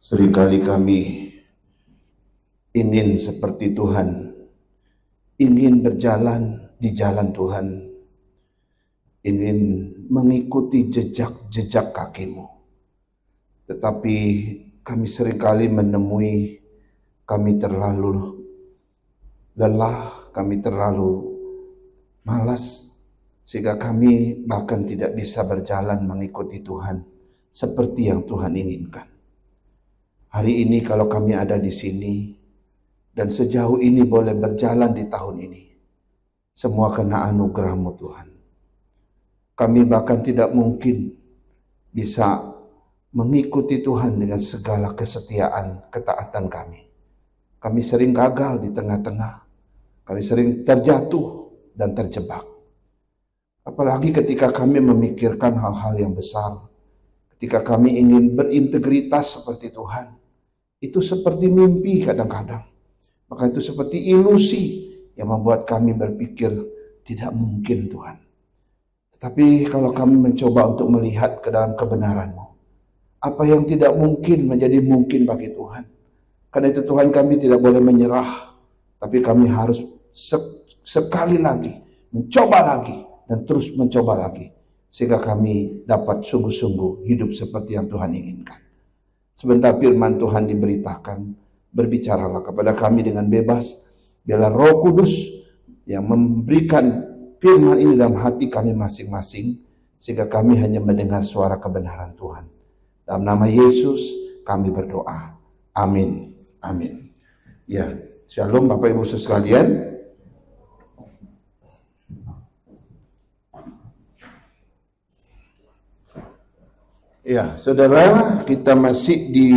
Seringkali kami ingin seperti Tuhan, ingin berjalan di jalan Tuhan, ingin mengikuti jejak-jejak kakimu. Tetapi kami seringkali menemui kami terlalu lelah, kami terlalu malas, sehingga kami bahkan tidak bisa berjalan mengikuti Tuhan seperti yang Tuhan inginkan. Hari ini kalau kami ada di sini dan sejauh ini boleh berjalan di tahun ini, semua kena anugerah-Mu Tuhan. Kami bahkan tidak mungkin bisa mengikuti Tuhan dengan segala kesetiaan, ketaatan kami. Kami sering gagal di tengah-tengah, kami sering terjatuh dan terjebak. Apalagi ketika kami memikirkan hal-hal yang besar, ketika kami ingin berintegritas seperti Tuhan, itu seperti mimpi kadang-kadang. Maka itu seperti ilusi yang membuat kami berpikir tidak mungkin Tuhan. Tetapi kalau kami mencoba untuk melihat ke dalam kebenaran-Mu, apa yang tidak mungkin menjadi mungkin bagi Tuhan. Karena itu Tuhan, kami tidak boleh menyerah, tapi kami harus sekali lagi, mencoba lagi, dan terus mencoba lagi. Sehingga kami dapat sungguh-sungguh hidup seperti yang Tuhan inginkan. Sebentar firman Tuhan diberitakan, berbicaralah kepada kami dengan bebas. Biarlah Roh Kudus yang memberikan firman ini dalam hati kami masing-masing, sehingga kami hanya mendengar suara kebenaran Tuhan. Dalam nama Yesus kami berdoa. Amin. Amin. Ya, shalom Bapak Ibu sekalian. Ya, saudara, kita masih di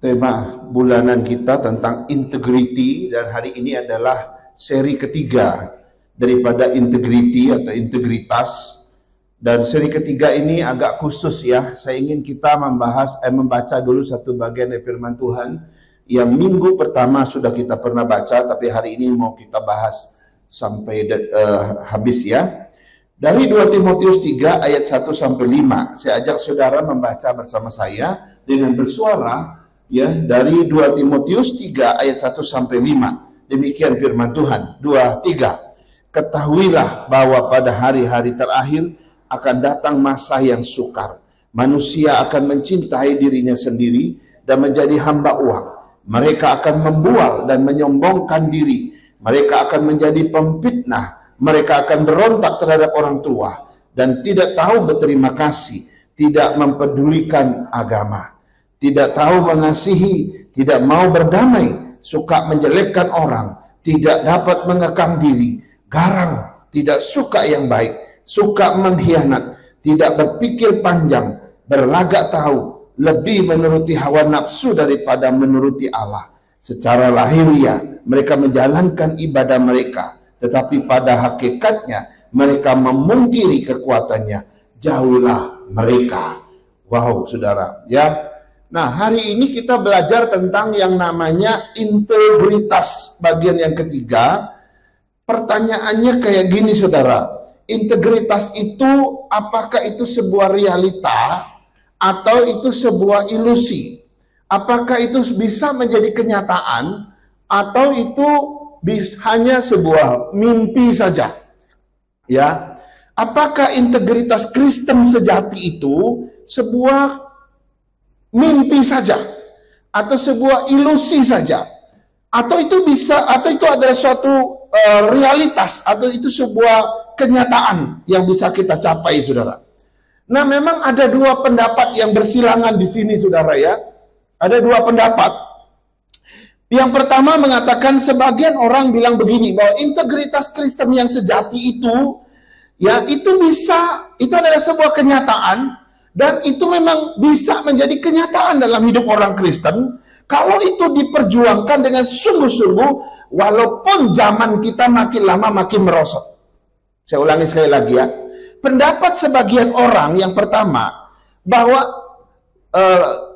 tema bulanan kita tentang integrity, dan hari ini adalah seri ketiga daripada integrity atau integritas. Dan seri ketiga ini agak khusus ya. Saya ingin kita membaca dulu satu bagian dari firman Tuhan yang minggu pertama sudah kita pernah baca, tapi hari ini mau kita bahas sampai habis ya. Dari 2 Timotius 3 ayat 1 sampai 5. Saya ajak saudara membaca bersama saya dengan bersuara ya, dari 2 Timotius 3 ayat 1 sampai 5. Demikian firman Tuhan. 2, 3. Ketahuilah bahwa pada hari-hari terakhir akan datang masa yang sukar. Manusia akan mencintai dirinya sendiri dan menjadi hamba uang. Mereka akan membual dan menyombongkan diri. Mereka akan menjadi pemfitnah. Mereka akan berontak terhadap orang tua dan tidak tahu berterima kasih, tidak mempedulikan agama, tidak tahu mengasihi, tidak mau berdamai, suka menjelekkan orang, tidak dapat mengekang diri, garang, tidak suka yang baik, suka mengkhianat, tidak berpikir panjang, berlagak tahu, lebih menuruti hawa nafsu daripada menuruti Allah. Secara lahiriah mereka menjalankan ibadah mereka, tetapi pada hakikatnya mereka memungkiri kekuatannya. Jauhilah mereka. Wow, saudara, ya. Nah, hari ini kita belajar tentang yang namanya integritas, bagian yang ketiga. Pertanyaannya kayak gini, saudara. Integritas itu apakah itu sebuah realita atau itu sebuah ilusi? Apakah itu bisa menjadi kenyataan atau itu hanya sebuah mimpi saja? Ya, apakah integritas Kristen sejati itu sebuah mimpi saja atau sebuah ilusi saja? Atau itu bisa, atau itu adalah suatu realitas, atau itu sebuah kenyataan yang bisa kita capai, saudara? Nah, memang ada dua pendapat yang bersilangan di sini, saudara ya. Ada dua pendapat. Yang pertama mengatakan, sebagian orang bilang begini, bahwa integritas Kristen yang sejati itu, ya itu bisa, itu adalah sebuah kenyataan, dan itu memang bisa menjadi kenyataan dalam hidup orang Kristen, kalau itu diperjuangkan dengan sungguh-sungguh, walaupun zaman kita makin lama makin merosot. Saya ulangi sekali lagi ya. Pendapat sebagian orang yang pertama, bahwa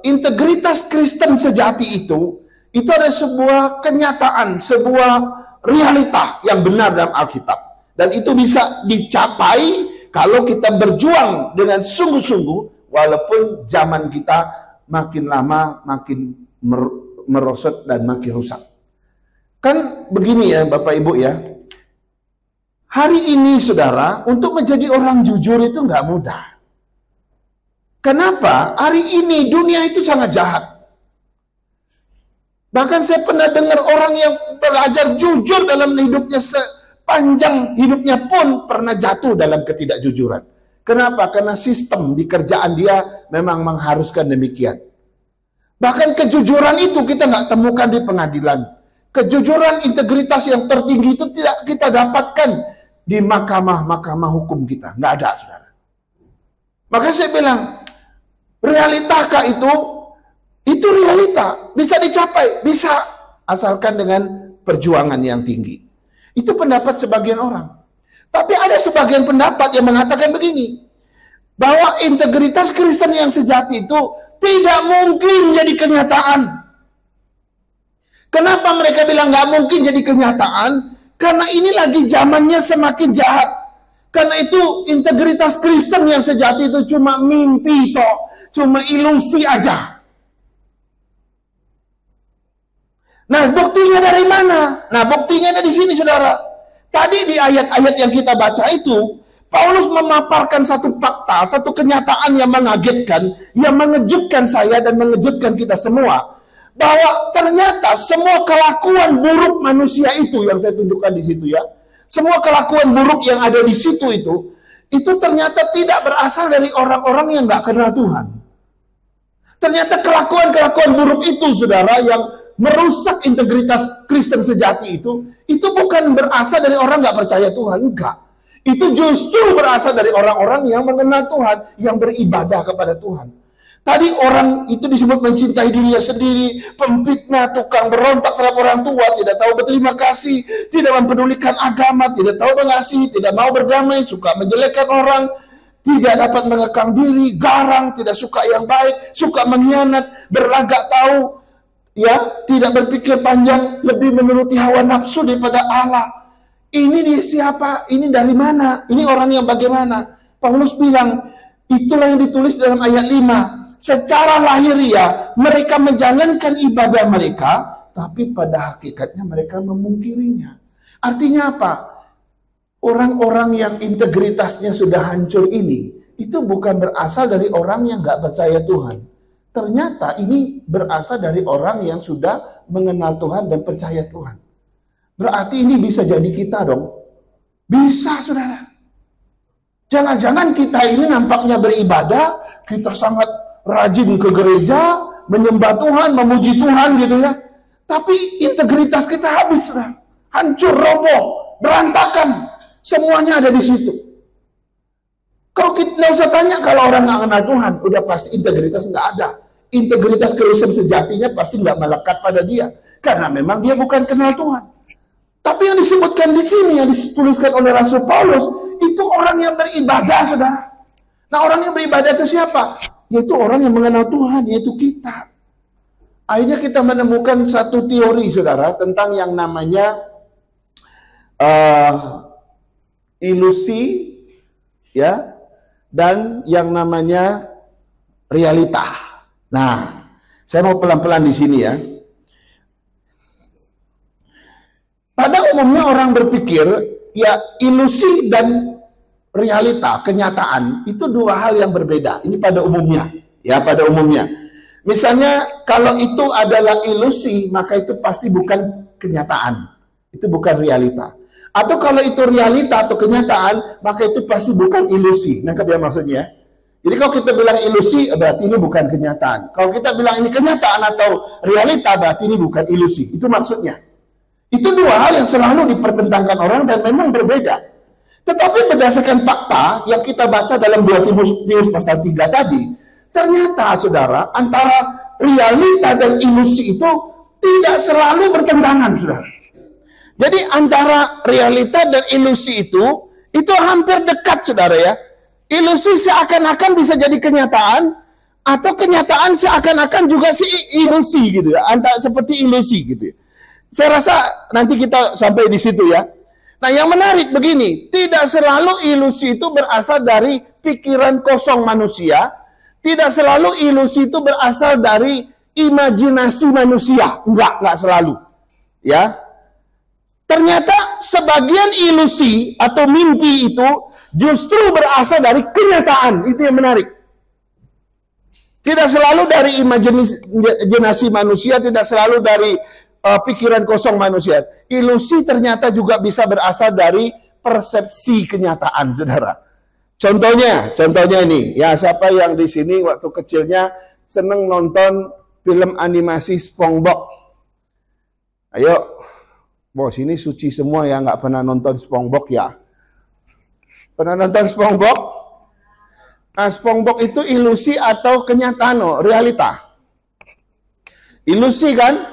integritas Kristen sejati itu adalah sebuah kenyataan, sebuah realita yang benar dalam Alkitab. Dan itu bisa dicapai kalau kita berjuang dengan sungguh-sungguh, walaupun zaman kita makin lama makin merosot dan makin rusak. Kan begini ya Bapak Ibu ya, hari ini saudara, untuk menjadi orang jujur itu nggak mudah. Kenapa? Hari ini dunia itu sangat jahat. Bahkan saya pernah dengar orang yang belajar jujur dalam hidupnya, sepanjang hidupnya pun pernah jatuh dalam ketidakjujuran. Kenapa? Karena sistem di kerjaan dia memang mengharuskan demikian. Bahkan kejujuran itu kita nggak temukan di pengadilan. Kejujuran, integritas yang tertinggi itu tidak kita dapatkan di mahkamah hukum kita. Nggak ada, saudara. Maka saya bilang, realitakah itu? Itu realita, bisa dicapai, bisa, asalkan dengan perjuangan yang tinggi. Itu pendapat sebagian orang. Tapi ada sebagian pendapat yang mengatakan begini, bahwa integritas Kristen yang sejati itu tidak mungkin jadi kenyataan. Kenapa mereka bilang nggak mungkin jadi kenyataan? Karena ini lagi zamannya semakin jahat. Karena itu integritas Kristen yang sejati itu cuma mimpi toh, cuma ilusi aja. Nah, buktinya dari mana? Nah, buktinya ada di sini, saudara. Tadi di ayat-ayat yang kita baca itu, Paulus memaparkan satu fakta, satu kenyataan yang mengagetkan, yang mengejutkan saya dan mengejutkan kita semua, bahwa ternyata semua kelakuan buruk manusia itu yang saya tunjukkan di situ ya, semua kelakuan buruk yang ada di situ itu ternyata tidak berasal dari orang-orang yang nggak kenal Tuhan. Ternyata kelakuan-kelakuan buruk itu, saudara, yang merusak integritas Kristen sejati itu bukan berasal dari orang nggak percaya Tuhan, enggak. Itu justru berasal dari orang-orang yang mengenal Tuhan, yang beribadah kepada Tuhan. Tadi orang itu disebut mencintai dirinya sendiri, pemfitnah, tukang berontak terhadap orang tua, tidak tahu berterima kasih, tidak mempedulikan agama, tidak tahu mengasihi, tidak mau berdamai, suka menjelekkan orang, tidak dapat mengekang diri, garang, tidak suka yang baik, suka mengkhianat, berlagak tahu, ya, tidak berpikir panjang, lebih menuruti hawa nafsu daripada Allah. Ini di siapa? Ini dari mana? Ini orang yang bagaimana? Paulus bilang, itulah yang ditulis dalam ayat 5. Secara lahiriah mereka menjalankan ibadah mereka, tapi pada hakikatnya mereka memungkirinya. Artinya apa? Orang-orang yang integritasnya sudah hancur ini, itu bukan berasal dari orang yang nggak percaya Tuhan. Ternyata ini berasal dari orang yang sudah mengenal Tuhan dan percaya Tuhan. Berarti ini bisa jadi kita dong. Bisa, saudara. Jangan-jangan kita ini nampaknya beribadah, kita sangat rajin ke gereja, menyembah Tuhan, memuji Tuhan gitu ya. Tapi integritas kita habis, saudara. Hancur, roboh, berantakan. Semuanya ada di situ. Kalau kita nggak usah tanya, kalau orang nggak kenal Tuhan, udah pasti integritas nggak ada. Integritas Kristen sejatinya pasti nggak melekat pada dia, karena memang dia bukan kenal Tuhan. Tapi yang disebutkan di sini, yang dituliskan oleh Rasul Paulus, itu orang yang beribadah, saudara. Nah, orang yang beribadah itu siapa? Yaitu orang yang mengenal Tuhan, yaitu kita. Akhirnya kita menemukan satu teori, saudara, tentang yang namanya ilusi, ya, dan yang namanya realita. Nah, saya mau pelan-pelan di sini ya. Pada umumnya orang berpikir, ya ilusi dan realita, kenyataan, itu dua hal yang berbeda. Ini pada umumnya, ya pada umumnya. Misalnya, kalau itu adalah ilusi, maka itu pasti bukan kenyataan. Itu bukan realita. Atau kalau itu realita atau kenyataan, maka itu pasti bukan ilusi. Nangkap ya maksudnya? Jadi kalau kita bilang ilusi, berarti ini bukan kenyataan. Kalau kita bilang ini kenyataan atau realita, berarti ini bukan ilusi. Itu maksudnya. Itu dua hal yang selalu dipertentangkan orang dan memang berbeda. Tetapi berdasarkan fakta yang kita baca dalam 2 Timotius pasal 3 tadi, ternyata saudara, antara realita dan ilusi itu tidak selalu bertentangan, saudara. Jadi antara realita dan ilusi itu hampir dekat, saudara ya. Ilusi seakan-akan bisa jadi kenyataan, atau kenyataan seakan-akan juga ilusi gitu ya, antara seperti ilusi gitu ya. Saya rasa nanti kita sampai di situ ya. Nah, yang menarik begini, tidak selalu ilusi itu berasal dari pikiran kosong manusia, Tidak selalu ilusi itu berasal dari imajinasi manusia. Enggak selalu. Ya. Ternyata sebagian ilusi atau mimpi itu justru berasal dari kenyataan. Itu yang menarik. Tidak selalu dari imajinasi manusia, tidak selalu dari pikiran kosong manusia. Ilusi ternyata juga bisa berasal dari persepsi kenyataan, saudara. Contohnya ini, ya siapa yang di sini waktu kecilnya seneng nonton film animasi SpongeBob? Ayo, bos ini suci semua ya nggak pernah nonton SpongeBob ya? Pernah nonton SpongeBob? Nah, SpongeBob itu ilusi atau kenyataan, realita? Ilusi kan?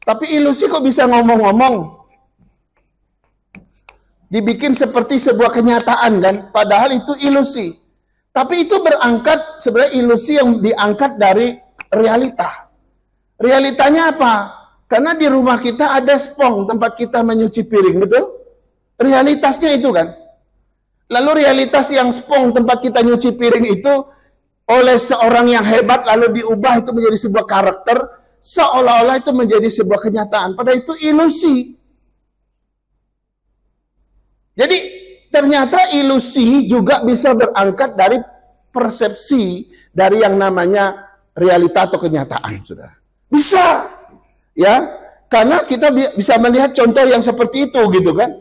Tapi ilusi kok bisa ngomong-ngomong? Dibikin seperti sebuah kenyataan kan? Padahal itu ilusi. Tapi itu berangkat, sebenarnya ilusi yang diangkat dari realita. Realitanya apa? Karena di rumah kita ada spong, tempat kita menyuci piring, betul? Realitasnya itu kan? Lalu realitas yang spong, tempat kita nyuci piring itu, oleh seorang yang hebat, lalu diubah itu menjadi sebuah karakter, seolah-olah itu menjadi sebuah kenyataan. Padahal itu ilusi. Jadi ternyata ilusi juga bisa berangkat dari persepsi dari yang namanya realita atau kenyataan, saudara. Bisa, ya, karena kita bisa melihat contoh yang seperti itu, gitu kan?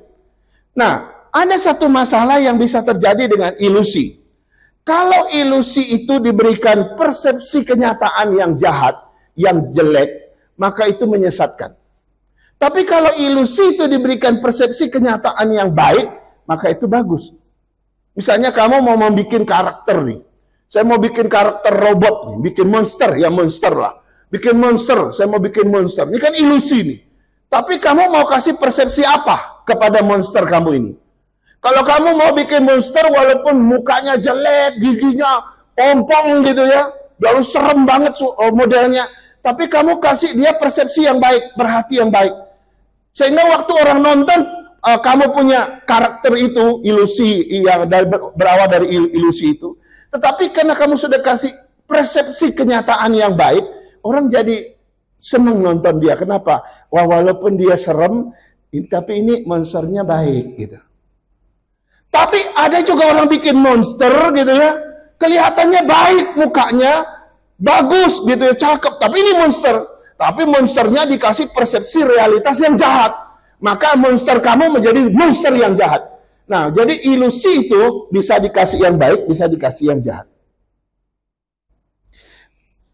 Nah, ada satu masalah yang bisa terjadi dengan ilusi. Kalau ilusi itu diberikan persepsi kenyataan yang jahat, yang jelek, maka itu menyesatkan. Tapi kalau ilusi itu diberikan persepsi kenyataan yang baik, maka itu bagus. Misalnya kamu mau membuat karakter nih. Saya mau bikin karakter robot nih, bikin monster, ya monster lah. Bikin monster, saya mau bikin monster. Ini kan ilusi nih. Tapi kamu mau kasih persepsi apa kepada monster kamu ini? Kalau kamu mau bikin monster walaupun mukanya jelek, giginya pompong gitu ya, lalu serem banget modelnya, tapi kamu kasih dia persepsi yang baik, perhati yang baik. Sehingga waktu orang nonton, kamu punya karakter itu, ilusi yang berawal dari ilusi itu. Tetapi karena kamu sudah kasih persepsi kenyataan yang baik, orang jadi senang nonton dia. Kenapa? Wah, walaupun dia serem, tapi ini monsternya baik gitu. Tapi ada juga orang bikin monster gitu ya, kelihatannya baik mukanya, bagus gitu ya, cakep, tapi ini monster. Tapi monsternya dikasih persepsi realitas yang jahat. Maka monster kamu menjadi monster yang jahat. Nah, jadi ilusi itu bisa dikasih yang baik, bisa dikasih yang jahat.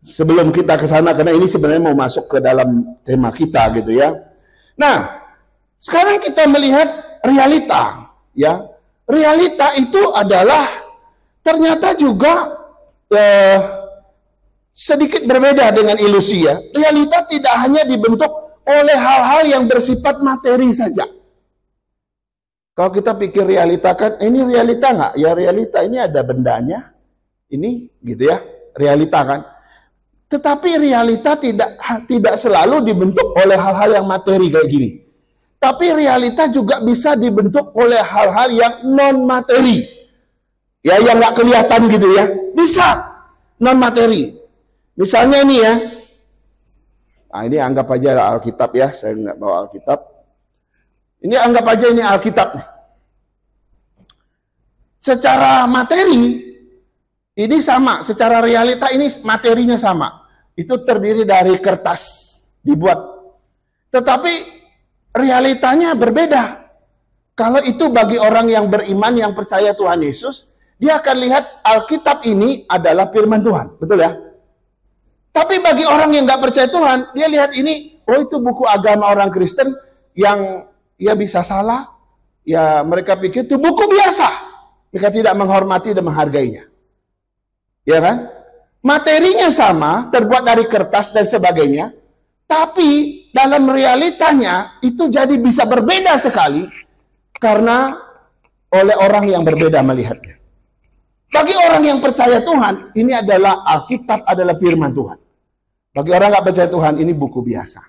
Sebelum kita ke sana, karena ini sebenarnya mau masuk ke dalam tema kita gitu ya. Nah, sekarang kita melihat realita, ya. Realita itu adalah ternyata juga sedikit berbeda dengan ilusi ya. Realita tidak hanya dibentuk oleh hal-hal yang bersifat materi saja. Kalau kita pikir realita kan, ini realita nggak? Ya realita, ini ada bendanya. Ini gitu ya, realita kan. Tetapi realita tidak selalu dibentuk oleh hal-hal yang materi kayak gini. Tapi realita juga bisa dibentuk oleh hal-hal yang non-materi. Ya, yang nggak kelihatan gitu ya. Bisa non-materi. Misalnya ini ya. Nah, ini anggap aja Alkitab ya. Saya nggak bawa Alkitab. Ini anggap aja ini Alkitab. Secara materi, ini sama. Secara realita ini materinya sama. Itu terdiri dari kertas dibuat. Tetapi realitanya berbeda. Kalau itu bagi orang yang beriman, yang percaya Tuhan Yesus, dia akan lihat Alkitab ini adalah firman Tuhan. Betul ya? Tapi bagi orang yang nggak percaya Tuhan, dia lihat ini, oh itu buku agama orang Kristen yang ya bisa salah. Ya mereka pikir itu buku biasa. Mereka tidak menghormati dan menghargainya. Ya kan? Materinya sama, terbuat dari kertas dan sebagainya. Tapi dalam realitanya itu jadi bisa berbeda sekali karena oleh orang yang berbeda melihatnya. Bagi orang yang percaya Tuhan, ini adalah Alkitab, adalah firman Tuhan. Bagi orang nggak percaya Tuhan, ini buku biasa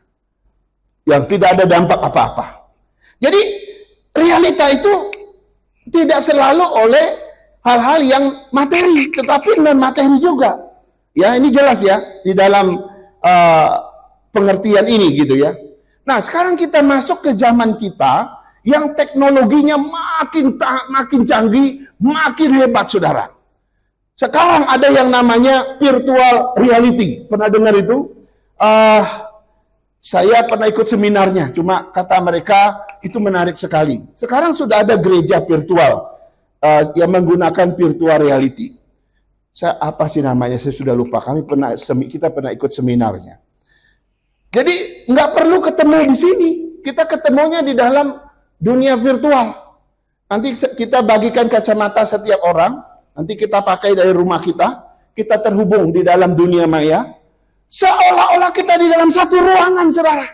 yang tidak ada dampak apa-apa. Jadi realita itu tidak selalu oleh hal-hal yang materi, tetapi non materi juga. Ya, ini jelas ya di dalam pengertian ini gitu ya. Nah, sekarang kita masuk ke zaman kita yang teknologinya makin canggih, makin hebat, saudara. Sekarang ada yang namanya virtual reality. Pernah dengar itu? Saya pernah ikut seminarnya, cuma kata mereka itu menarik sekali. Sekarang sudah ada gereja virtual yang menggunakan virtual reality. Apa sih namanya? Saya sudah lupa. Kita pernah ikut seminarnya. Jadi nggak perlu ketemu di sini. Kita ketemunya di dalam dunia virtual. Nanti kita bagikan kacamata setiap orang. Nanti kita pakai dari rumah kita. Kita terhubung di dalam dunia maya. Seolah-olah kita di dalam satu ruangan, saudara.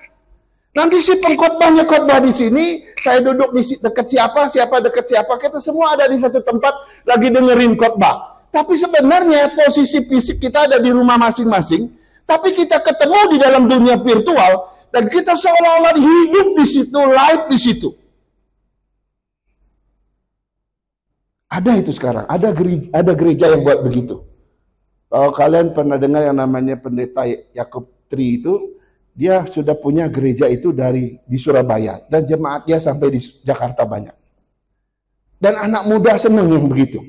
Nanti si pengkhotbahnya khotbah di sini, saya duduk di dekat siapa dekat siapa, kita semua ada di satu tempat lagi dengerin khotbah. Tapi sebenarnya posisi fisik kita ada di rumah masing-masing, tapi kita ketemu di dalam dunia virtual dan kita seolah-olah hidup di situ, live di situ. Ada itu sekarang, ada gereja yang buat begitu. Kalau kalian pernah dengar yang namanya pendeta Yakub Tri itu, dia sudah punya gereja itu di Surabaya dan jemaat dia sampai di Jakarta banyak. Dan anak muda senang yang begitu.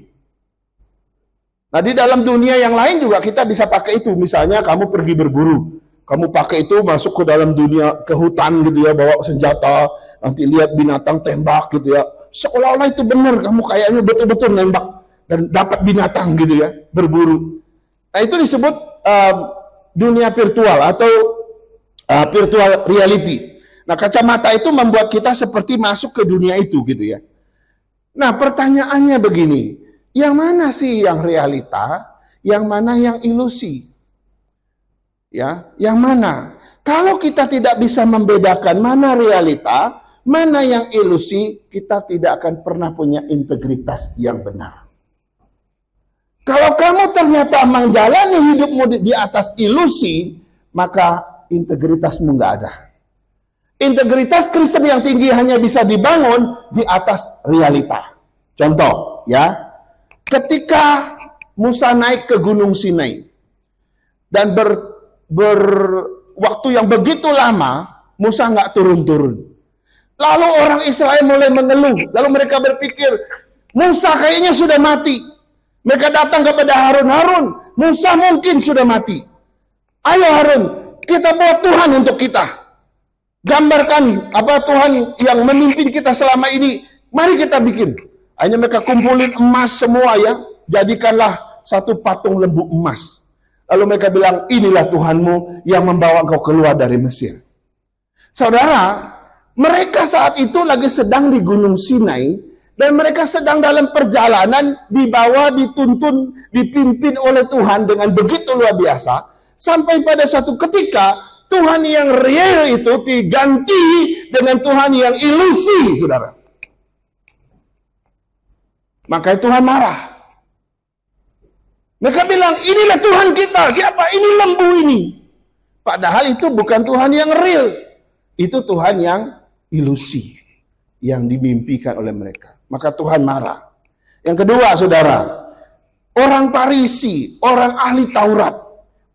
Nah, di dalam dunia yang lain juga kita bisa pakai itu. Misalnya kamu pergi berburu, kamu pakai itu masuk ke dalam dunia, ke hutan gitu ya, bawa senjata, nanti lihat binatang tembak gitu ya. Seolah-olah itu benar, kamu kayaknya betul-betul nembak dan dapat binatang gitu ya, berburu. Nah, itu disebut dunia virtual atau virtual reality. Nah, kacamata itu membuat kita seperti masuk ke dunia itu gitu ya. Nah, pertanyaannya begini, yang mana sih yang realita, yang mana yang ilusi? Ya, yang mana? Kalau kita tidak bisa membedakan mana realita, mana yang ilusi, kita tidak akan pernah punya integritas yang benar. Kalau kamu ternyata menjalani hidupmu di atas ilusi, maka integritasmu nggak ada. Integritas Kristen yang tinggi hanya bisa dibangun di atas realita. Contoh, ya, ketika Musa naik ke Gunung Sinai dan waktu yang begitu lama, Musa nggak turun-turun. Lalu orang Israel mulai mengeluh. Lalu mereka berpikir, Musa kayaknya sudah mati. Mereka datang kepada Harun. Harun, Musa mungkin sudah mati. Ayo Harun, kita buat Tuhan untuk kita. Gambarkan apa Tuhan yang memimpin kita selama ini. Mari kita bikin. Hanya mereka kumpulin emas semua ya. Jadikanlah satu patung lembu emas. Lalu mereka bilang, inilah Tuhanmu yang membawa engkau keluar dari Mesir. Saudara, mereka saat itu lagi sedang di Gunung Sinai. Dan mereka sedang dalam perjalanan, dibawa, dituntun, dipimpin oleh Tuhan dengan begitu luar biasa. Sampai pada suatu ketika, Tuhan yang real itu diganti dengan Tuhan yang ilusi, saudara. Maka Tuhan marah. Mereka bilang, inilah Tuhan kita. Siapa? Ini lembu ini. Padahal itu bukan Tuhan yang real. Itu Tuhan yang ilusi. Yang dimimpikan oleh mereka. Maka Tuhan marah. Yang kedua, saudara, orang Farisi, orang ahli Taurat,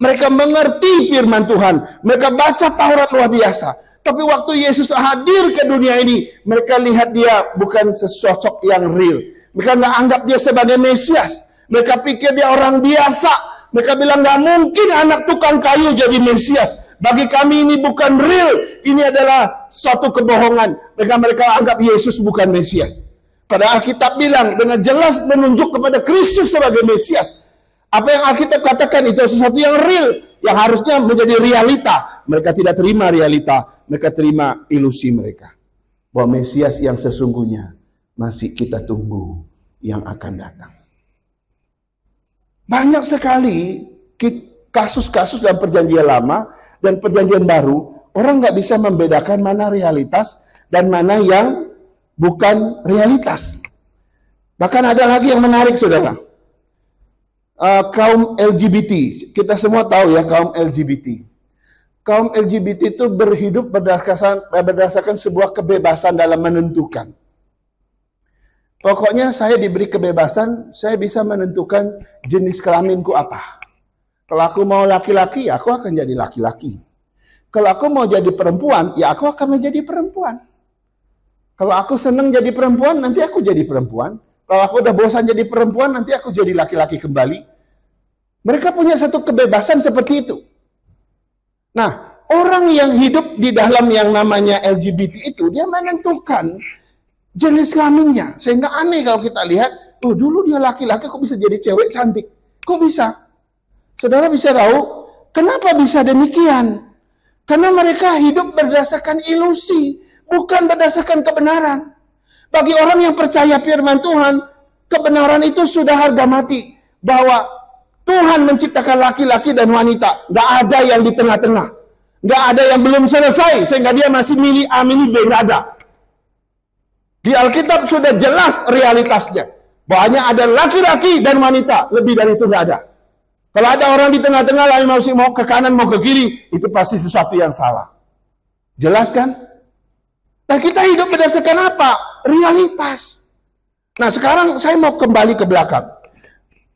mereka mengerti firman Tuhan, mereka baca Taurat luar biasa. Tapi waktu Yesus hadir ke dunia ini, mereka lihat dia bukan sesosok yang real. Mereka nggak anggap dia sebagai Mesias. Mereka pikir dia orang biasa. Mereka bilang nggak mungkin anak tukang kayu jadi Mesias. Bagi kami ini bukan real. Ini adalah suatu kebohongan. Mereka anggap Yesus bukan Mesias. Padahal Alkitab bilang dengan jelas menunjuk kepada Kristus sebagai Mesias. Apa yang Alkitab katakan itu sesuatu yang real, yang harusnya menjadi realita. Mereka tidak terima realita, mereka terima ilusi mereka. Bahwa Mesias yang sesungguhnya masih kita tunggu yang akan datang. Banyak sekali kasus-kasus dalam perjanjian lama dan perjanjian baru, orang nggak bisa membedakan mana realitas dan mana yang bukan realitas. Bahkan ada lagi yang menarik, saudara. Kaum LGBT, kita semua tahu ya kaum LGBT. Kaum LGBT itu berhidup berdasarkan sebuah kebebasan dalam menentukan. Pokoknya saya diberi kebebasan, saya bisa menentukan jenis kelaminku apa. Kalau aku mau laki-laki, ya aku akan jadi laki-laki. Kalau aku mau jadi perempuan, ya aku akan menjadi perempuan. Kalau aku senang jadi perempuan, nanti aku jadi perempuan. Kalau aku udah bosan jadi perempuan, nanti aku jadi laki-laki kembali. Mereka punya satu kebebasan seperti itu. Nah, orang yang hidup di dalam yang namanya LGBT itu, dia menentukan jenis kelaminnya. Sehingga aneh kalau kita lihat, oh dulu dia laki-laki kok bisa jadi cewek cantik. Kok bisa? Saudara bisa tahu, kenapa bisa demikian? Karena mereka hidup berdasarkan ilusi, bukan berdasarkan kebenaran. Bagi orang yang percaya firman Tuhan, kebenaran itu sudah harga mati. Bahwa Tuhan menciptakan laki-laki dan wanita. Nggak ada yang di tengah-tengah. Nggak ada yang belum selesai, sehingga dia masih milih A, milih B, nggak ada. Di Alkitab sudah jelas realitasnya. Bahwa ada laki-laki dan wanita, lebih dari itu nggak ada. Kalau ada orang di tengah-tengah lain mau ke kanan, mau ke kiri, itu pasti sesuatu yang salah. Jelas kan? Nah, kita hidup berdasarkan apa? Realitas. Nah, sekarang saya mau kembali ke belakang.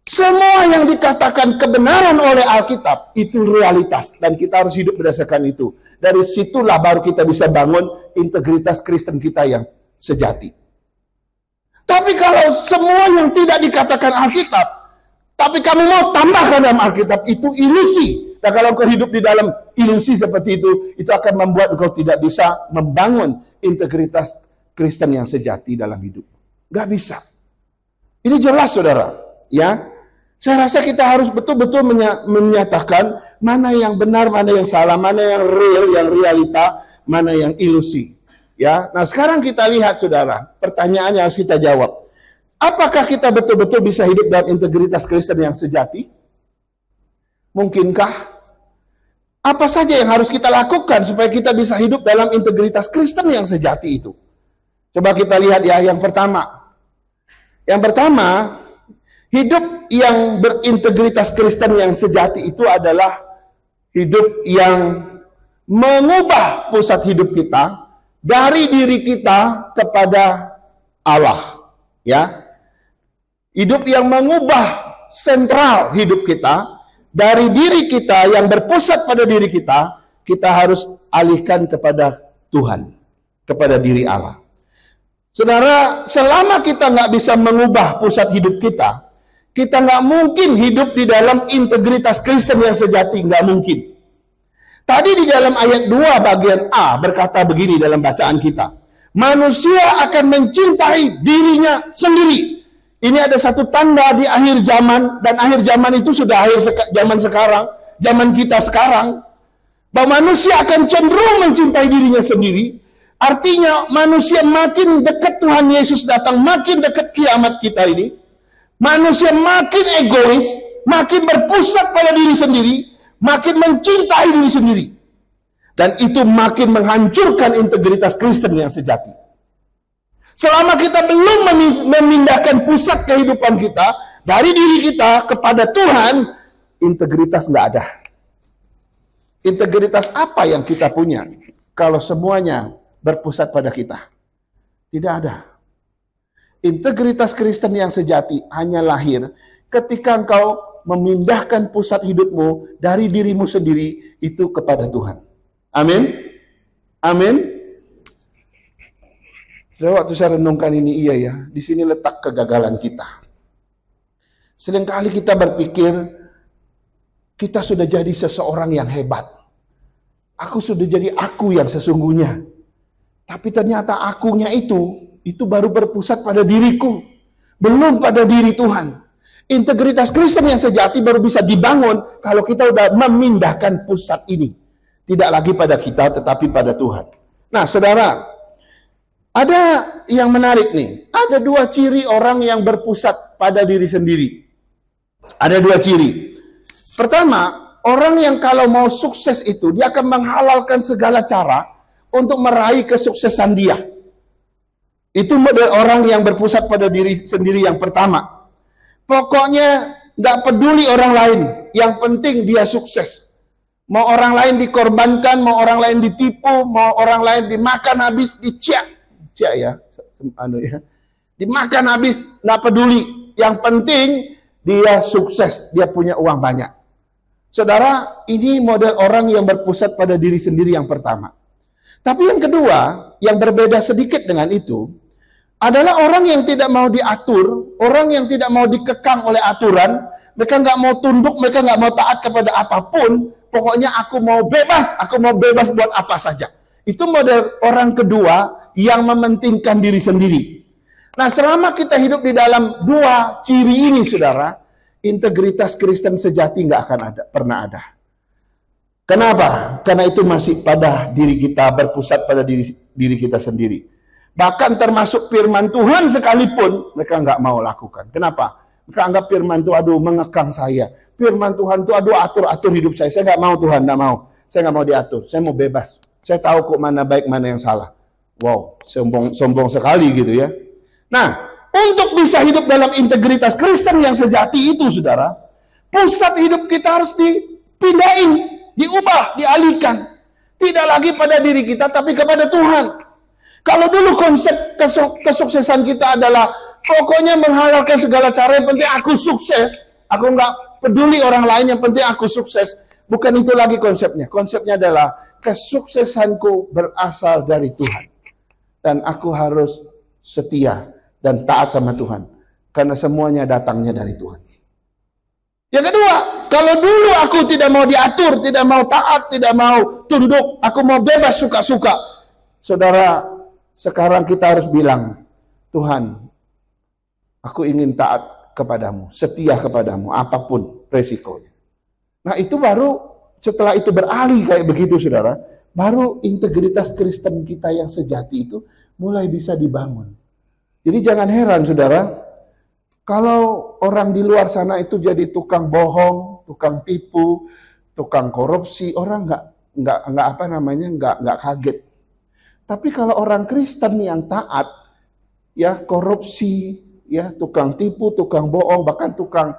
Semua yang dikatakan kebenaran oleh Alkitab, itu realitas. Dan kita harus hidup berdasarkan itu. Dari situlah baru kita bisa bangun integritas Kristen kita yang sejati. Tapi kalau semua yang tidak dikatakan Alkitab, tapi kamu mau tambahkan dalam Alkitab, itu ilusi. Nah, kalau kau hidup di dalam ilusi seperti itu akan membuat kau tidak bisa membangun integritas Kristen yang sejati dalam hidup. Gak bisa. Ini jelas, saudara. Ya, saya rasa kita harus betul-betul menyatakan mana yang benar, mana yang salah, mana yang real, yang realita, mana yang ilusi. Ya, nah sekarang kita lihat, saudara. Pertanyaannya harus kita jawab. Apakah kita betul-betul bisa hidup dalam integritas Kristen yang sejati? Mungkinkah? Apa saja yang harus kita lakukan supaya kita bisa hidup dalam integritas Kristen yang sejati itu? Coba kita lihat ya, yang pertama. Yang pertama, hidup yang berintegritas Kristen yang sejati itu adalah hidup yang mengubah pusat hidup kita dari diri kita kepada Allah. Ya, hidup yang mengubah sentral hidup kita dari diri kita yang berpusat pada diri kita, kita harus alihkan kepada Tuhan, kepada diri Allah. Saudara, selama kita nggak bisa mengubah pusat hidup kita nggak mungkin hidup di dalam integritas Kristen yang sejati, nggak mungkin. Tadi di dalam ayat 2 bagian A berkata begini dalam bacaan kita, manusia akan mencintai dirinya sendiri. Ini ada satu tanda di akhir zaman, dan akhir zaman itu sudah zaman sekarang, zaman kita sekarang, bahwa manusia akan cenderung mencintai dirinya sendiri. Artinya manusia makin dekat Tuhan Yesus datang, makin dekat kiamat kita ini, manusia makin egois, makin berpusat pada diri sendiri, makin mencintai diri sendiri. Dan itu makin menghancurkan integritas Kristen yang sejati. Selama kita belum memindahkan pusat kehidupan kita dari diri kita kepada Tuhan, integritas nggak ada. Integritas apa yang kita punya kalau semuanya berpusat pada kita? Tidak ada. Integritas Kristen yang sejati hanya lahir ketika engkau memindahkan pusat hidupmu dari dirimu sendiri itu kepada Tuhan. Amin. Amin. Waktu saya renungkan ini, iya ya, di sini letak kegagalan kita. Seringkali kita berpikir kita sudah jadi seseorang yang hebat. Aku sudah jadi aku yang sesungguhnya. Tapi ternyata akunya itu baru berpusat pada diriku, belum pada diri Tuhan. Integritas Kristen yang sejati baru bisa dibangun kalau kita sudah memindahkan pusat ini. Tidak lagi pada kita, tetapi pada Tuhan. Nah, saudara, ada yang menarik nih. Ada dua ciri orang yang berpusat pada diri sendiri. Ada dua ciri. Pertama, orang yang kalau mau sukses itu, dia akan menghalalkan segala cara untuk meraih kesuksesan dia. Itu model orang yang berpusat pada diri sendiri yang pertama. Pokoknya nggak peduli orang lain. Yang penting dia sukses. Mau orang lain dikorbankan, mau orang lain ditipu, mau orang lain dimakan habis, dimakan habis, nggak peduli. Yang penting dia sukses, dia punya uang banyak. Saudara, ini model orang yang berpusat pada diri sendiri yang pertama. Tapi yang kedua, yang berbeda sedikit dengan itu, adalah orang yang tidak mau diatur, orang yang tidak mau dikekang oleh aturan, mereka nggak mau tunduk, mereka nggak mau taat kepada apapun, pokoknya aku mau bebas buat apa saja. Itu model orang kedua yang mementingkan diri sendiri. Nah, selama kita hidup di dalam dua ciri ini, saudara, integritas Kristen sejati nggak akan pernah ada. Kenapa? Karena itu masih pada diri kita, berpusat pada diri kita sendiri. Bahkan termasuk firman Tuhan sekalipun, mereka nggak mau lakukan. Kenapa? Mereka anggap firman itu, aduh, mengekang saya. Firman Tuhan itu, aduh, atur hidup saya. Saya nggak mau, Tuhan, nggak mau. Saya nggak mau diatur. Saya mau bebas. Saya tahu kok mana baik, mana yang salah. Wow, sombong sekali gitu ya. Nah, untuk bisa hidup dalam integritas Kristen yang sejati itu, saudara, pusat hidup kita harus dipindahin, diubah, dialihkan. Tidak lagi pada diri kita, tapi kepada Tuhan. Kalau dulu konsep kesuksesan kita adalah pokoknya menghalalkan segala cara, yang penting aku sukses. Aku nggak peduli orang lain, yang penting aku sukses. Bukan itu lagi konsepnya. Konsepnya adalah kesuksesanku berasal dari Tuhan. Dan aku harus setia dan taat sama Tuhan. Karena semuanya datangnya dari Tuhan. Yang kedua, kalau dulu aku tidak mau diatur, tidak mau taat, tidak mau tunduk, aku mau bebas suka-suka. Saudara, sekarang kita harus bilang, Tuhan, aku ingin taat kepadamu, setia kepadamu, apapun resikonya. Nah, itu baru setelah itu beralih kayak begitu, saudara, baru integritas Kristen kita yang sejati itu mulai bisa dibangun. Jadi jangan heran, saudara, kalau orang di luar sana itu jadi tukang bohong, tukang tipu, tukang korupsi, orang nggak kaget. Tapi kalau orang Kristen yang taat, ya korupsi, ya tukang tipu, tukang bohong, bahkan tukang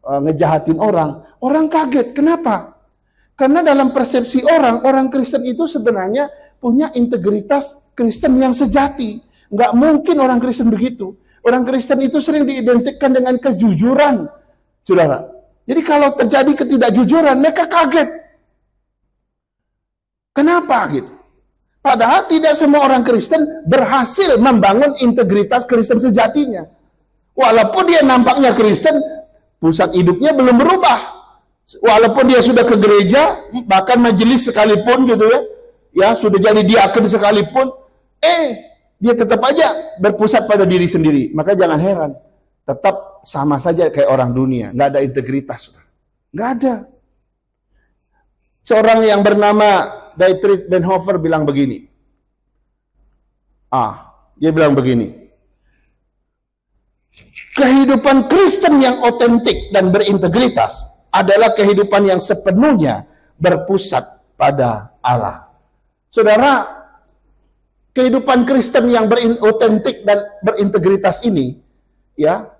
ngejahatin orang kaget. Kenapa? Karena dalam persepsi orang Kristen itu sebenarnya punya integritas Kristen yang sejati. Nggak mungkin orang Kristen begitu. Orang Kristen itu sering diidentikan dengan kejujuran, saudara. Jadi kalau terjadi ketidakjujuran, mereka kaget. Kenapa gitu? Padahal tidak semua orang Kristen berhasil membangun integritas Kristen sejatinya. Walaupun dia nampaknya Kristen, pusat hidupnya belum berubah. Walaupun dia sudah ke gereja, bahkan majelis sekalipun gitu ya sudah jadi diaken sekalipun, dia tetap aja berpusat pada diri sendiri. Maka jangan heran, tetap sama saja kayak orang dunia, nggak ada integritas, nggak ada. Seorang yang bernama Dietrich Bonhoeffer bilang begini. Dia bilang begini. Kehidupan Kristen yang otentik dan berintegritas adalah kehidupan yang sepenuhnya berpusat pada Allah. Saudara, kehidupan Kristen yang otentik dan berintegritas ini, ya,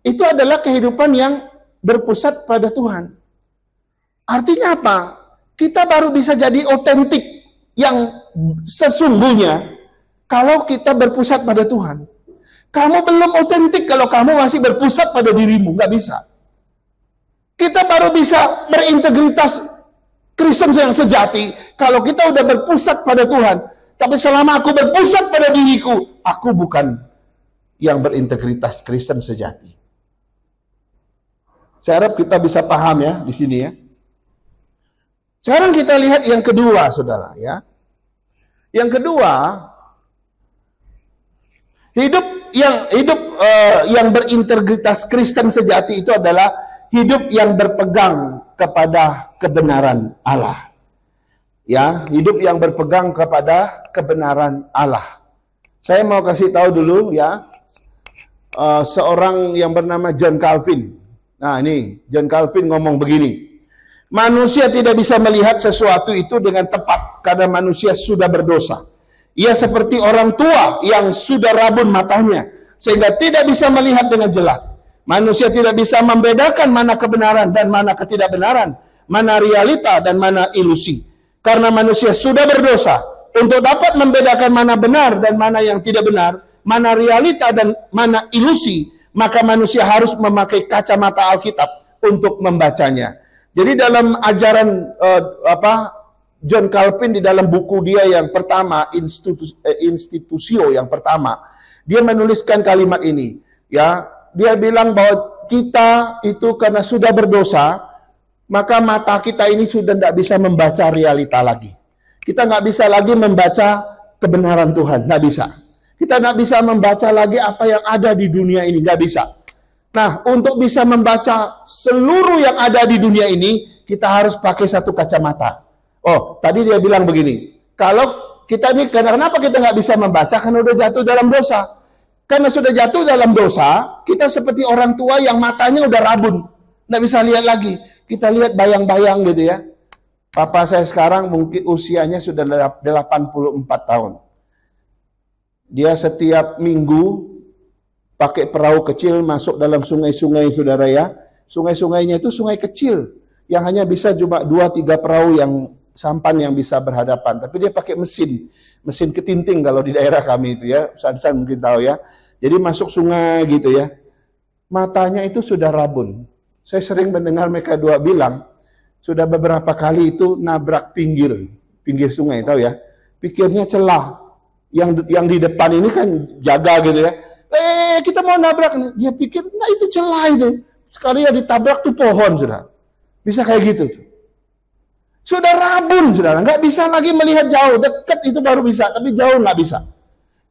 itu adalah kehidupan yang berpusat pada Tuhan. Artinya apa? Kita baru bisa jadi otentik yang sesungguhnya kalau kita berpusat pada Tuhan. Kamu belum otentik kalau kamu masih berpusat pada dirimu, nggak bisa. Kita baru bisa berintegritas Kristen yang sejati kalau kita udah berpusat pada Tuhan. Tapi selama aku berpusat pada diriku, aku bukan yang berintegritas Kristen sejati. Saya harap kita bisa paham ya di sini ya. Sekarang kita lihat yang kedua, saudara ya. Yang kedua, hidup yang berintegritas Kristen sejati itu adalah hidup yang berpegang kepada kebenaran Allah. Ya, hidup yang berpegang kepada kebenaran Allah. Saya mau kasih tahu dulu ya, seorang yang bernama John Calvin. Nah ini, John Calvin ngomong begini. Manusia tidak bisa melihat sesuatu itu dengan tepat karena manusia sudah berdosa. Ia seperti orang tua yang sudah rabun matanya sehingga tidak bisa melihat dengan jelas. Manusia tidak bisa membedakan mana kebenaran dan mana ketidakbenaran, mana realita dan mana ilusi. Karena manusia sudah berdosa, untuk dapat membedakan mana benar dan mana yang tidak benar, mana realita dan mana ilusi, maka manusia harus memakai kacamata Alkitab untuk membacanya. Jadi dalam ajaran John Calvin di dalam buku dia yang pertama, Institutio yang pertama, dia menuliskan kalimat ini. Ya, dia bilang bahwa kita itu karena sudah berdosa, maka mata kita ini sudah tidak bisa membaca realita lagi. Kita nggak bisa lagi membaca kebenaran Tuhan, nggak bisa. Kita nggak bisa membaca lagi apa yang ada di dunia ini, nggak bisa. Nah, untuk bisa membaca seluruh yang ada di dunia ini, kita harus pakai satu kacamata. Oh, tadi dia bilang begini, kalau kita ini, kenapa kita nggak bisa membaca? Karena udah jatuh dalam dosa. Karena sudah jatuh dalam dosa, kita seperti orang tua yang matanya udah rabun, nggak bisa lihat lagi. Kita lihat bayang-bayang gitu ya. Papa saya sekarang mungkin usianya sudah 84 tahun. Dia setiap minggu pakai perahu kecil masuk dalam sungai-sungai, saudara ya. Sungai-sungainya itu sungai kecil yang hanya bisa cuma 2-3 perahu yang sampan yang bisa berhadapan. Tapi dia pakai mesin ketinting kalau di daerah kami itu ya. San-san mungkin tahu ya. Jadi masuk sungai gitu ya. Matanya itu sudah rabun. Saya sering mendengar mereka dua bilang, sudah beberapa kali itu nabrak pinggir sungai, tahu ya. Pikirnya celah. Yang di depan ini kan jaga gitu ya. Kita mau nabrak. Dia pikir, nah itu celah itu. Sekali ya ditabrak tuh pohon, saudara. Bisa kayak gitu tuh. Sudah rabun, saudara. Nggak bisa lagi melihat jauh. Dekat itu baru bisa, tapi jauh nggak bisa.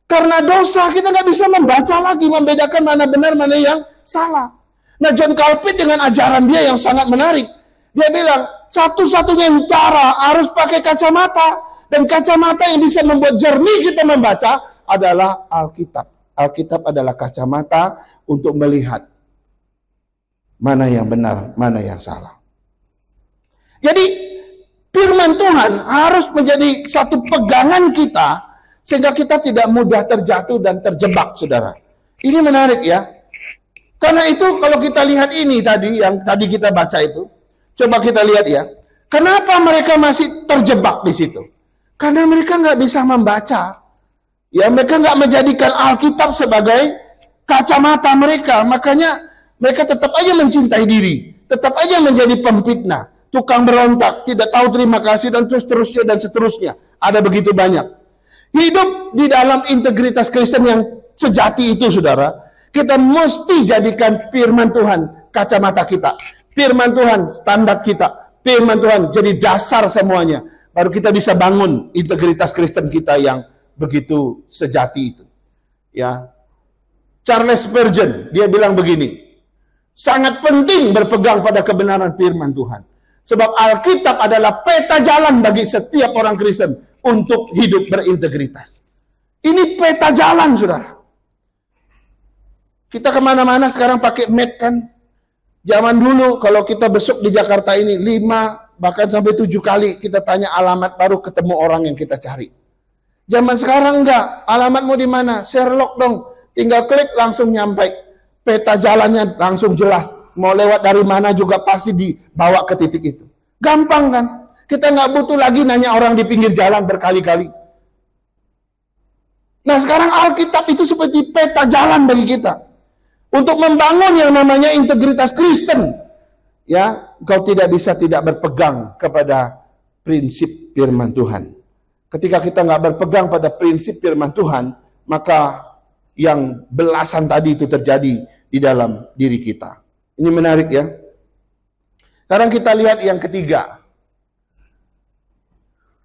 Karena dosa, kita nggak bisa membaca lagi, membedakan mana benar, mana yang salah. Nah, John Calvin dengan ajaran dia yang sangat menarik. Dia bilang, satu-satunya cara harus pakai kacamata. Dan kacamata yang bisa membuat jernih kita membaca adalah Alkitab. Alkitab adalah kacamata untuk melihat mana yang benar, mana yang salah. Jadi, firman Tuhan harus menjadi satu pegangan kita, sehingga kita tidak mudah terjatuh dan terjebak, saudara. Ini menarik ya. Karena itu kalau kita lihat ini tadi, yang tadi kita baca itu, coba kita lihat ya. Kenapa mereka masih terjebak di situ? Karena mereka nggak bisa membaca. Ya, mereka nggak menjadikan Alkitab sebagai kacamata mereka. Makanya mereka tetap aja mencintai diri. Tetap aja menjadi pemfitnah. Tukang berontak, tidak tahu terima kasih, dan seterusnya dan seterusnya. Ada begitu banyak. Hidup di dalam integritas Kristen yang sejati itu, saudara. Kita mesti jadikan firman Tuhan kacamata kita. Firman Tuhan standar kita. Firman Tuhan jadi dasar semuanya. Baru kita bisa bangun integritas Kristen kita yang begitu sejati itu. Ya. Charles Spurgeon, dia bilang begini. Sangat penting berpegang pada kebenaran firman Tuhan. Sebab Alkitab adalah peta jalan bagi setiap orang Kristen untuk hidup berintegritas. Ini peta jalan, saudara. Kita kemana-mana sekarang pakai map kan. Zaman dulu kalau kita besok di Jakarta ini 5 bahkan sampai 7 kali kita tanya alamat baru ketemu orang yang kita cari. Zaman sekarang enggak. Alamatmu di mana? Sherlock dong. Tinggal klik langsung nyampe. Peta jalannya langsung jelas. Mau lewat dari mana juga pasti dibawa ke titik itu. Gampang kan? Kita nggak butuh lagi nanya orang di pinggir jalan berkali-kali. Nah sekarang Alkitab itu seperti peta jalan bagi kita. Untuk membangun yang namanya integritas Kristen, ya, kau tidak bisa tidak berpegang kepada prinsip firman Tuhan. Ketika kita nggak berpegang pada prinsip firman Tuhan, maka yang belasan tadi itu terjadi di dalam diri kita. Ini menarik ya. Sekarang kita lihat yang ketiga,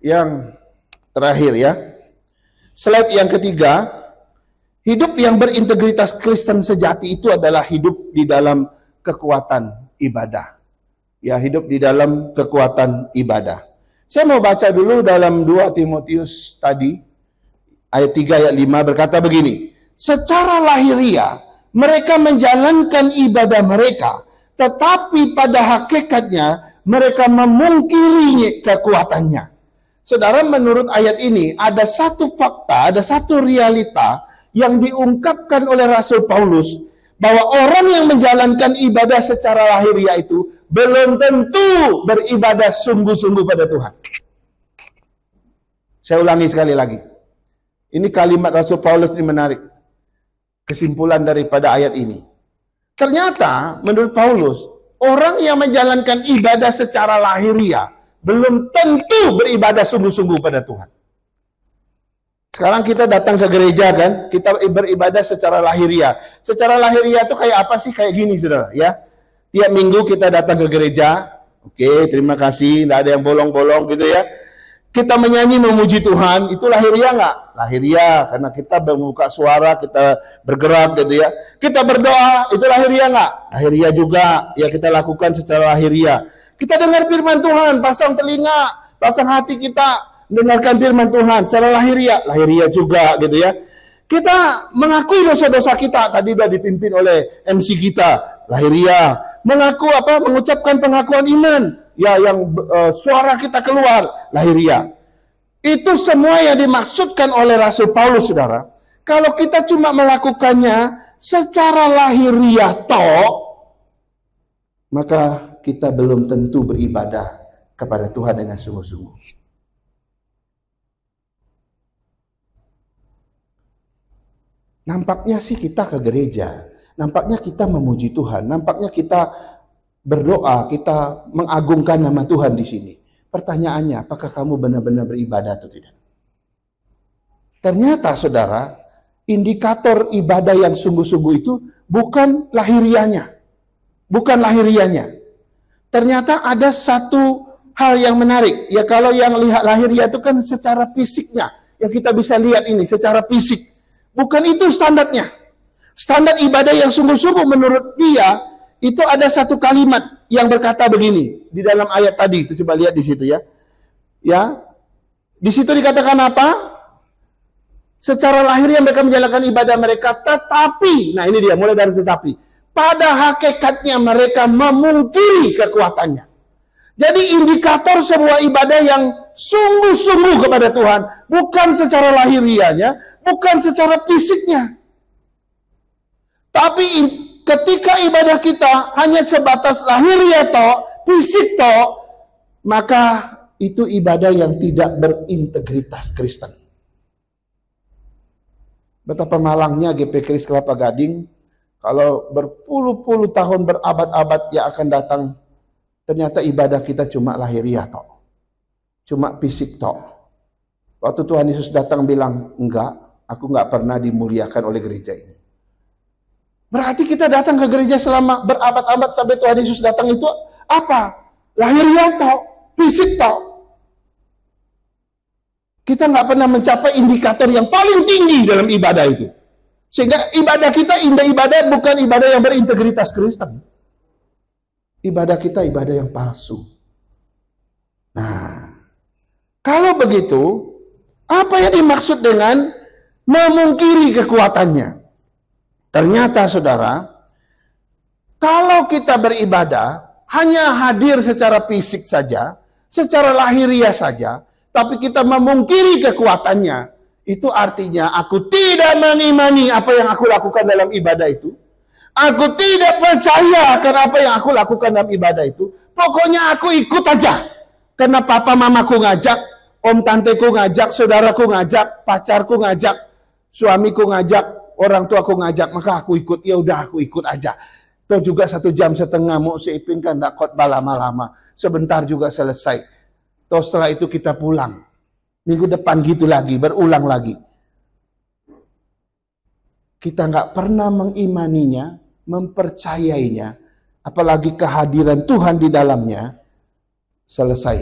yang terakhir ya. Slide yang ketiga. Hidup yang berintegritas Kristen sejati itu adalah hidup di dalam kekuatan ibadah. Ya, hidup di dalam kekuatan ibadah. Saya mau baca dulu dalam 2 Timotius tadi, ayat 3, ayat 5 berkata begini. Secara lahiriah, mereka menjalankan ibadah mereka, tetapi pada hakikatnya mereka memungkiri kekuatannya. Saudara, menurut ayat ini, ada satu fakta, ada satu realita, yang diungkapkan oleh Rasul Paulus bahwa orang yang menjalankan ibadah secara lahiriah itu belum tentu beribadah sungguh-sungguh pada Tuhan. Saya ulangi sekali lagi. Ini kalimat Rasul Paulus ini menarik. Kesimpulan daripada ayat ini. Ternyata menurut Paulus, orang yang menjalankan ibadah secara lahiriah belum tentu beribadah sungguh-sungguh pada Tuhan. Sekarang kita datang ke gereja kan, kita beribadah secara lahiriah. Secara lahiriah itu kayak apa sih? Kayak gini saudara ya. Tiap minggu kita datang ke gereja, oke, terima kasih, tidak ada yang bolong-bolong gitu ya. Kita menyanyi memuji Tuhan, itu lahiriah nggak? Lahiriah, karena kita membuka suara, kita bergerak gitu ya. Kita berdoa, itu lahiriah nggak? Lahiriah juga, ya kita lakukan secara lahiriah. Kita dengar firman Tuhan, pasang telinga, pasang hati kita, mendengarkan firman Tuhan secara lahiriah juga gitu ya. Kita mengakui dosa-dosa kita, tadi sudah dipimpin oleh MC kita, lahiriah. Mengucapkan pengakuan iman, ya yang suara kita keluar, lahiriah. Itu semua yang dimaksudkan oleh Rasul Paulus, saudara. Kalau kita cuma melakukannya secara lahiriah maka kita belum tentu beribadah kepada Tuhan dengan sungguh-sungguh. Nampaknya sih kita ke gereja, nampaknya kita memuji Tuhan, nampaknya kita berdoa, kita mengagungkan nama Tuhan di sini. Pertanyaannya, apakah kamu benar-benar beribadah atau tidak? Ternyata saudara, indikator ibadah yang sungguh-sungguh itu bukan lahiriahnya. Bukan lahiriahnya. Ternyata ada satu hal yang menarik. Ya kalau yang lihat lahiriah itu kan secara fisiknya. Yang kita bisa lihat ini secara fisik. Bukan itu standarnya. Standar ibadah yang sungguh-sungguh menurut dia, itu ada satu kalimat yang berkata begini. Di dalam ayat tadi, itu coba lihat di situ ya. Ya, di situ dikatakan apa? Secara lahiriah mereka menjalankan ibadah mereka, tetapi, nah ini dia, mulai dari tetapi. Pada hakikatnya mereka memungkiri kekuatannya. Jadi indikator sebuah ibadah yang sungguh-sungguh kepada Tuhan, bukan secara lahiriahnya, bukan secara fisiknya. Tapi ketika ibadah kita hanya sebatas lahiriah fisik maka itu ibadah yang tidak berintegritas Kristen. Betapa malangnya GP Kris Kelapa Gading, kalau berpuluh-puluh tahun, berabad-abad yang akan datang, ternyata ibadah kita cuma lahiriah cuma fisik Waktu Tuhan Yesus datang bilang, enggak, aku enggak pernah dimuliakan oleh gereja ini. Berarti kita datang ke gereja selama berabad-abad sampai Tuhan Yesus datang itu apa? Lahiriah fisik Kita nggak pernah mencapai indikator yang paling tinggi dalam ibadah itu. Sehingga ibadah kita ibadah bukan ibadah yang berintegritas Kristen. Ibadah kita ibadah yang palsu. Nah, kalau begitu, apa yang dimaksud dengan memungkiri kekuatannya? Ternyata saudara, kalau kita beribadah hanya hadir secara fisik saja, secara lahiriah saja, tapi kita memungkiri kekuatannya, itu artinya aku tidak mengimani apa yang aku lakukan dalam ibadah itu. Aku tidak percaya akan apa yang aku lakukan dalam ibadah itu. Pokoknya aku ikut aja. Karena papa mamaku ngajak, om tanteku ngajak, saudaraku ngajak, pacarku ngajak, suamiku ngajak, orang tuaku ngajak, maka aku ikut. Ya udah aku ikut aja. Toh juga 1 jam setengah mau seipin kan enggak khotbah lama-lama. Sebentar juga selesai. Toh setelah itu kita pulang. Minggu depan gitu lagi, berulang lagi. Kita nggak pernah mengimaninya, mempercayainya, apalagi kehadiran Tuhan di dalamnya, selesai.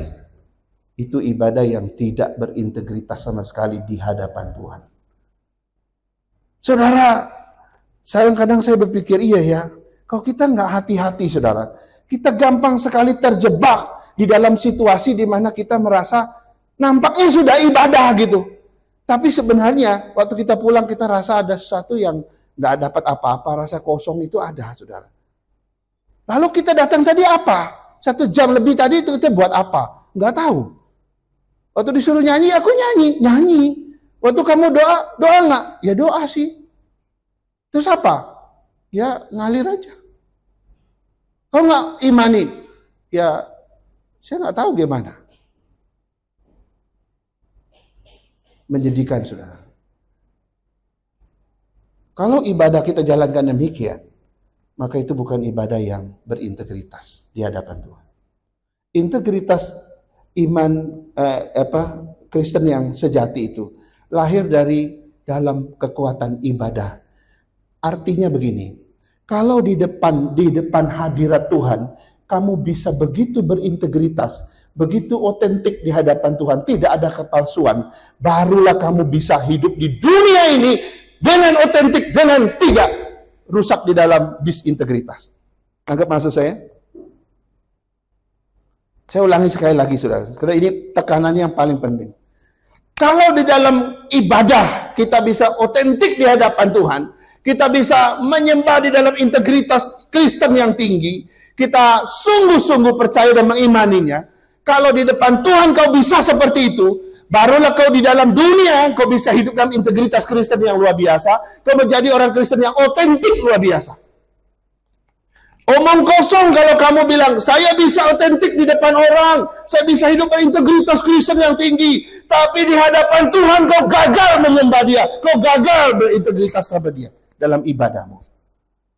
Itu ibadah yang tidak berintegritas sama sekali di hadapan Tuhan. Saudara, kadang saya berpikir, iya ya, kalau kita nggak hati-hati saudara, kita gampang sekali terjebak di dalam situasi di mana kita merasa nampaknya sudah ibadah gitu. Tapi sebenarnya waktu kita pulang kita rasa ada sesuatu yang nggak dapat apa-apa, rasa kosong itu ada, saudara. Lalu kita datang tadi apa? 1 jam lebih tadi itu kita buat apa? Nggak tahu. Waktu disuruh nyanyi, aku nyanyi. Waktu kamu doa nggak? Ya doa sih. Terus apa? Ya ngalir aja. Kau nggak imani? Ya saya nggak tahu gimana. Menjadikan saudara. Kalau ibadah kita jalankan demikian, maka itu bukan ibadah yang berintegritas di hadapan Tuhan. Integritas iman Kristen yang sejati itu lahir dari dalam kekuatan ibadah. Artinya begini, kalau di depan hadirat Tuhan, kamu bisa begitu berintegritas, begitu otentik di hadapan Tuhan, tidak ada kepalsuan, barulah kamu bisa hidup di dunia ini dengan otentik, dengan tidak rusak di dalam disintegritas. Anggap maksud saya? Saya ulangi sekali lagi, saudara, karena ini tekanan yang paling penting. Kalau di dalam ibadah kita bisa otentik di hadapan Tuhan, kita bisa menyembah di dalam integritas Kristen yang tinggi, kita sungguh-sungguh percaya dan mengimaninya. Kalau di depan Tuhan kau bisa seperti itu, barulah kau di dalam dunia kau bisa hidup dalam integritas Kristen yang luar biasa. Kau menjadi orang Kristen yang otentik luar biasa. Omong kosong kalau kamu bilang, saya bisa otentik di depan orang, saya bisa hidup berintegritas Kristen yang tinggi, tapi di hadapan Tuhan kau gagal menyembah dia, kau gagal berintegritas sama dia dalam ibadahmu.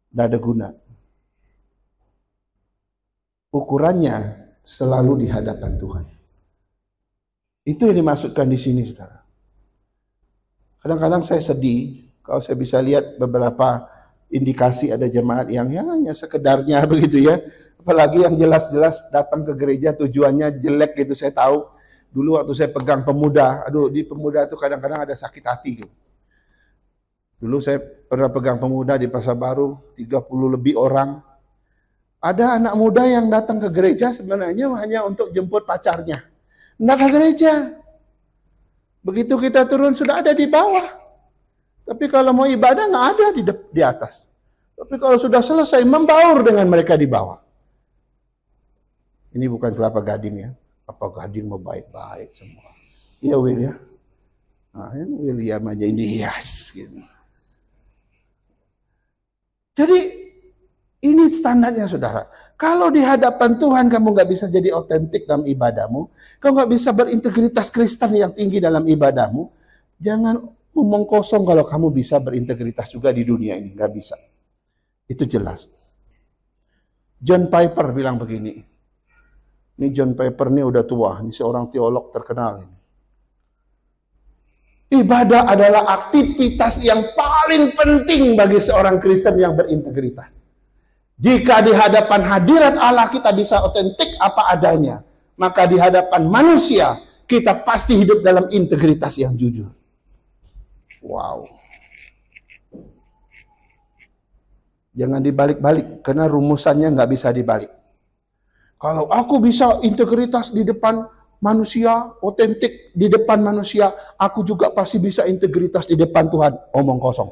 Tidak ada guna. Ukurannya selalu di hadapan Tuhan. Itu yang dimaksudkan di sini, saudara. Kadang-kadang saya sedih kalau saya bisa lihat beberapa indikasi ada jemaat yang ya hanya sekedarnya begitu ya. Apalagi yang jelas-jelas datang ke gereja tujuannya jelek gitu. Saya tahu dulu waktu saya pegang pemuda, aduh di pemuda itu kadang-kadang ada sakit hati gitu. Dulu saya pernah pegang pemuda di Pasar Baru, 30 lebih orang. Ada anak muda yang datang ke gereja sebenarnya hanya untuk jemput pacarnya. Nggak ke gereja. Begitu kita turun sudah ada di bawah. Tapi kalau mau ibadah nggak ada di atas. Tapi kalau sudah selesai membaur dengan mereka di bawah. Ini bukan Kelapa Gading ya. Kelapa Gading mau baik-baik semua. Iya Will ya. Nah, ini William aja ini yes gitu. Jadi ini standarnya saudara. Kalau di hadapan Tuhan kamu nggak bisa jadi otentik dalam ibadahmu, kamu nggak bisa berintegritas Kristen yang tinggi dalam ibadahmu, jangan ngomong kosong kalau kamu bisa berintegritas juga di dunia ini. Nggak bisa. Itu jelas. John Piper bilang begini. Ini John Piper ini udah tua. Ini seorang teolog terkenal ini. Ibadah adalah aktivitas yang paling penting bagi seorang Kristen yang berintegritas. Jika di hadapan hadirat Allah kita bisa otentik apa adanya, maka di hadapan manusia kita pasti hidup dalam integritas yang jujur. Wow. Jangan dibalik-balik, karena rumusannya nggak bisa dibalik. Kalau aku bisa integritas di depan manusia, otentik di depan manusia, aku juga pasti bisa integritas di depan Tuhan. Omong kosong.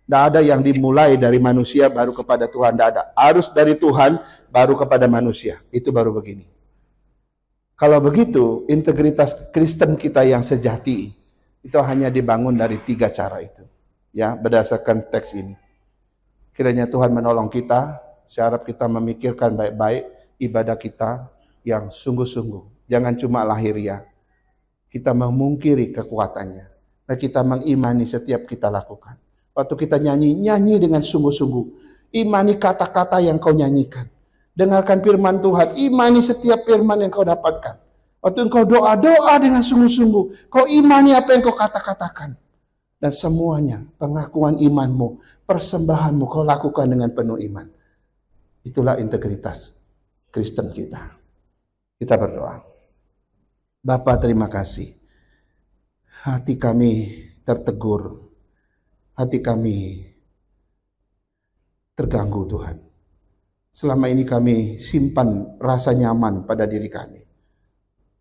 Tidak ada yang dimulai dari manusia baru kepada Tuhan. Tidak ada. Harus dari Tuhan baru kepada manusia. Itu baru begini. Kalau begitu, integritas Kristen kita yang sejati itu hanya dibangun dari 3 cara itu. Ya, berdasarkan teks ini. Kiranya Tuhan menolong kita. Saya harap kita memikirkan baik-baik ibadah kita yang sungguh-sungguh. Jangan cuma lahiriah. Kita memungkiri kekuatannya. Dan kita mengimani setiap kita lakukan. Waktu kita nyanyi dengan sungguh-sungguh. Imani kata-kata yang kau nyanyikan. Dengarkan firman Tuhan. Imani setiap firman yang kau dapatkan. Waktu engkau doa-doa dengan sungguh-sungguh. Kau imani apa yang kau kata-katakan. Dan semuanya pengakuan imanmu, persembahanmu kau lakukan dengan penuh iman. Itulah integritas Kristen kita. Kita berdoa. Bapa, terima kasih. Hati kami tertegur. Hati kami terganggu Tuhan. Selama ini kami simpan rasa nyaman pada diri kami.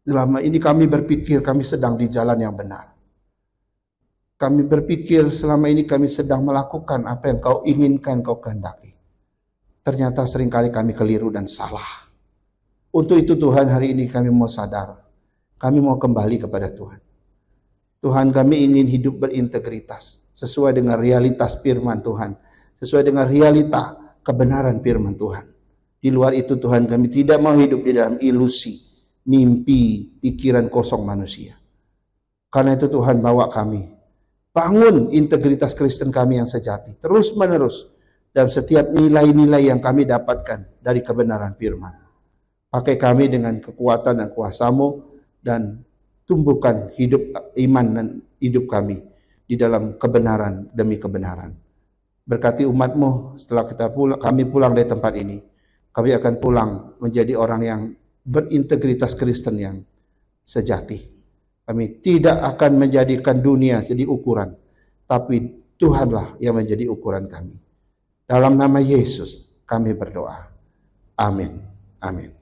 Selama ini kami berpikir kami sedang di jalan yang benar. Kami berpikir selama ini kami sedang melakukan apa yang kau inginkan, kau kehendaki. Ternyata seringkali kami keliru dan salah. Untuk itu Tuhan, hari ini kami mau sadar. Kami mau kembali kepada Tuhan. Tuhan, kami ingin hidup berintegritas. Sesuai dengan realitas firman Tuhan. Sesuai dengan realita kebenaran firman Tuhan. Di luar itu Tuhan, kami tidak mau hidup di dalam ilusi, mimpi, pikiran kosong manusia. Karena itu Tuhan, bawa kami. Bangun integritas Kristen kami yang sejati. Terus menerus. dan setiap nilai-nilai yang kami dapatkan dari kebenaran firman. Pakai kami dengan kekuatan dan kuasa-Mu, dan tumbuhkan hidup iman dan hidup kami di dalam kebenaran demi kebenaran. Berkati umat-Mu setelah kami pulang dari tempat ini. Kami akan pulang menjadi orang yang berintegritas Kristen yang sejati. Kami tidak akan menjadikan dunia jadi ukuran, tapi Tuhanlah yang menjadi ukuran kami. Dalam nama Yesus kami berdoa. Amin. Amin.